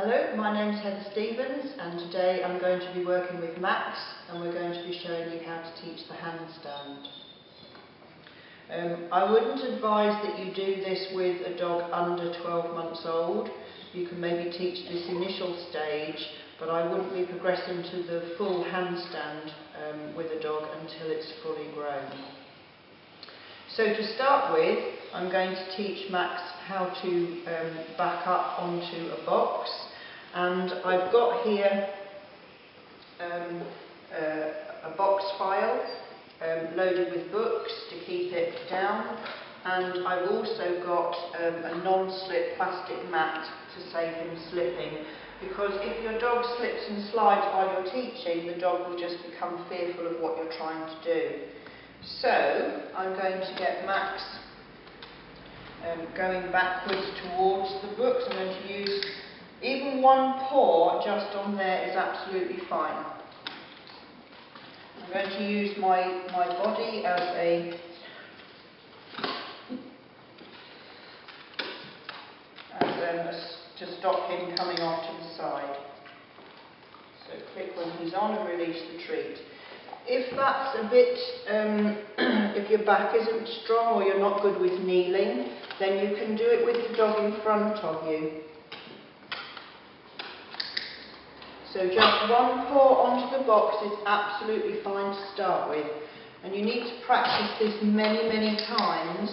Hello, my name is Heather Stevens and today I'm going to be working with Max and we're going to be showing you how to teach the handstand. I wouldn't advise that you do this with a dog under 12 months old. You can maybe teach this initial stage, but I wouldn't be progressing to the full handstand with a dog until it's fully grown. So to start with, I'm going to teach Max how to back up onto a box, and I've got here a box file loaded with books to keep it down, and I've also got a non-slip plastic mat to save him slipping, because if your dog slips and slides while you're teaching, the dog will just become fearful of what you're trying to do. So I'm going to get Max going backwards towards the books. I'm going to use even one paw just on there is absolutely fine. I'm going to use my body as to stop him coming off to the side. So click when he's on and release the treat. If that's a bit, if your back isn't strong or you're not good with kneeling, then you can do it with the dog in front of you. So just one paw onto the box is absolutely fine to start with. And you need to practice this many, many times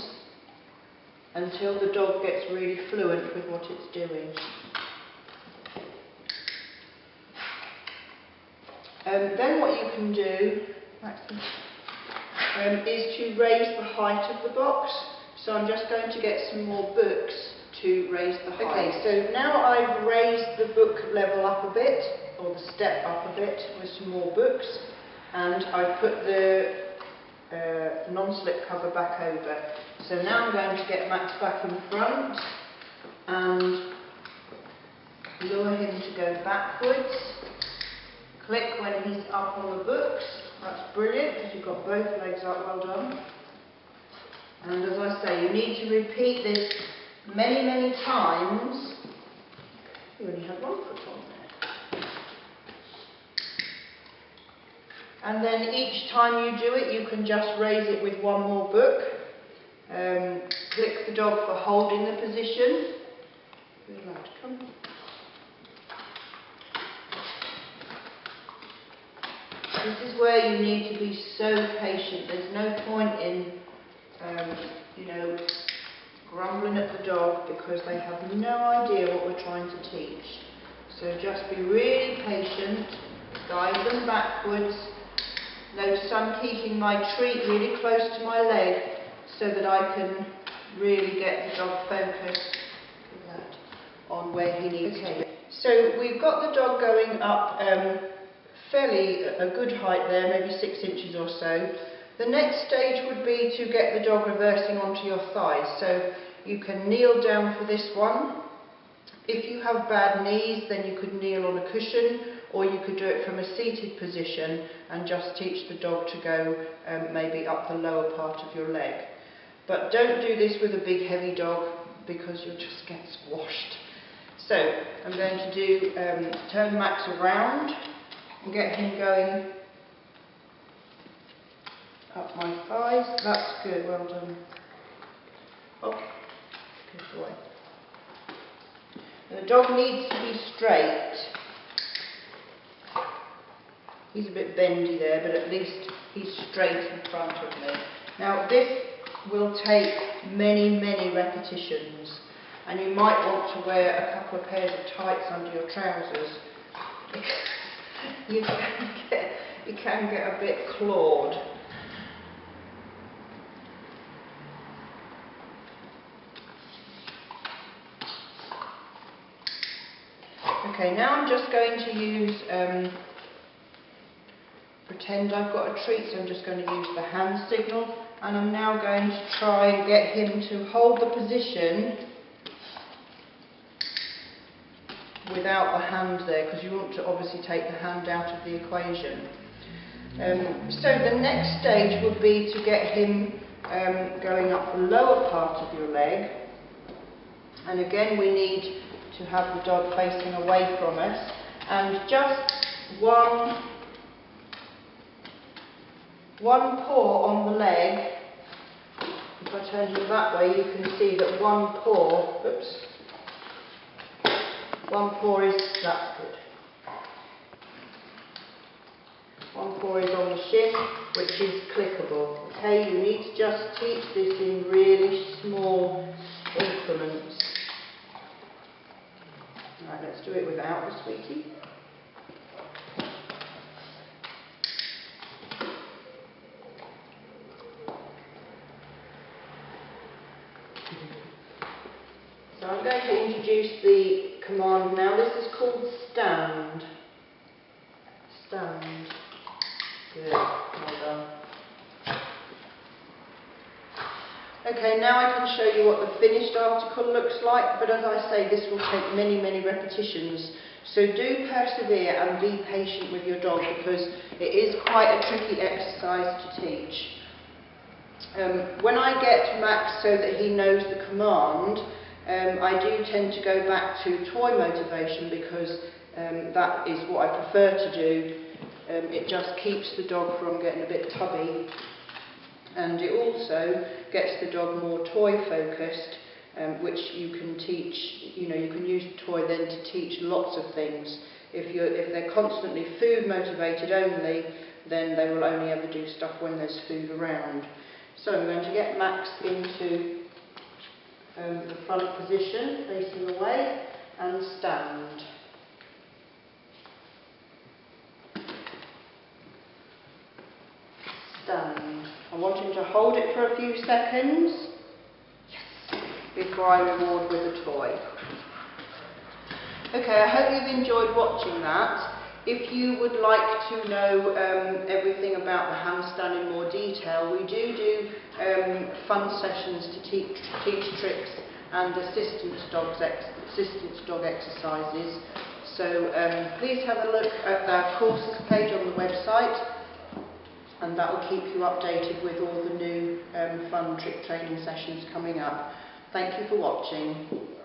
until the dog gets really fluent with what it's doing. Then what you can do is to raise the height of the box. So I'm just going to get some more books to raise the height. Okay, so now I've raised the book level up a bit, or the step up a bit with some more books, and I've put the non-slip cover back over. So now I'm going to get Max back in front and lure him to go backwards. Click when he's up on the books. That's brilliant because you've got both legs up, well done. And as I say, you need to repeat this many, many times. You only have one foot on there. And then each time you do it, you can just raise it with one more book. Click the dog for holding the position. Really loud, come. This is where you need to be so patient. There's no point in, grumbling at the dog because they have no idea what we're trying to teach. So just be really patient, guide them backwards. Notice I'm keeping my treat really close to my leg so that I can really get the dog focused on where he needs to be. So we've got the dog going up fairly a good height there, maybe 6 inches or so. The next stage would be to get the dog reversing onto your thighs. So you can kneel down for this one. If you have bad knees, then you could kneel on a cushion, or you could do it from a seated position and just teach the dog to go maybe up the lower part of your leg. But don't do this with a big heavy dog because you'll just get squashed. So I'm going to do turn Max around and get him going up my thighs. That's good, well done. Oh, good boy. The dog needs to be straight. He's a bit bendy there, but at least he's straight in front of me. Now this will take many, many repetitions, and you might want to wear a couple of pairs of tights under your trousers. You can get a bit clawed. Okay, now I'm just going to use, pretend I've got a treat, so I'm just going to use the hand signal, and I'm now going to try and get him to hold the position without the hand there, because you want to obviously take the hand out of the equation. So the next stage would be to get him going up the lower part of your leg, and again we need to have the dog facing away from us, and just one paw on the leg. If I turn him that way, you can see that one paw, one paw is, that's good. One paw is on the shin, which is clickable. Okay, you need to just teach this in really small increments. Right, let's do it without the sweetie. So I'm going to introduce the command now. This is called stand. Stand. Good, well done. Okay, now I can show you what the finished article looks like, but as I say, this will take many, many repetitions. So do persevere and be patient with your dog, because it is quite a tricky exercise to teach. When I get Max so that he knows the command, I do tend to go back to toy motivation, because that is what I prefer to do. It just keeps the dog from getting a bit tubby, and it also gets the dog more toy focused, which you can teach. You know, you can use the toy then to teach lots of things. If they're constantly food motivated only, then they will only ever do stuff when there's food around. So I'm going to get Max into the front position, facing away, and stand. Stand. I want him to hold it for a few seconds, yes, before I reward with a toy. Okay, I hope you've enjoyed watching that. If you would like to know everything about the handstand in more detail, we do fun sessions to teach tricks and assistance dog exercises. So please have a look at our courses page on the website, and that will keep you updated with all the new fun trick training sessions coming up. Thank you for watching.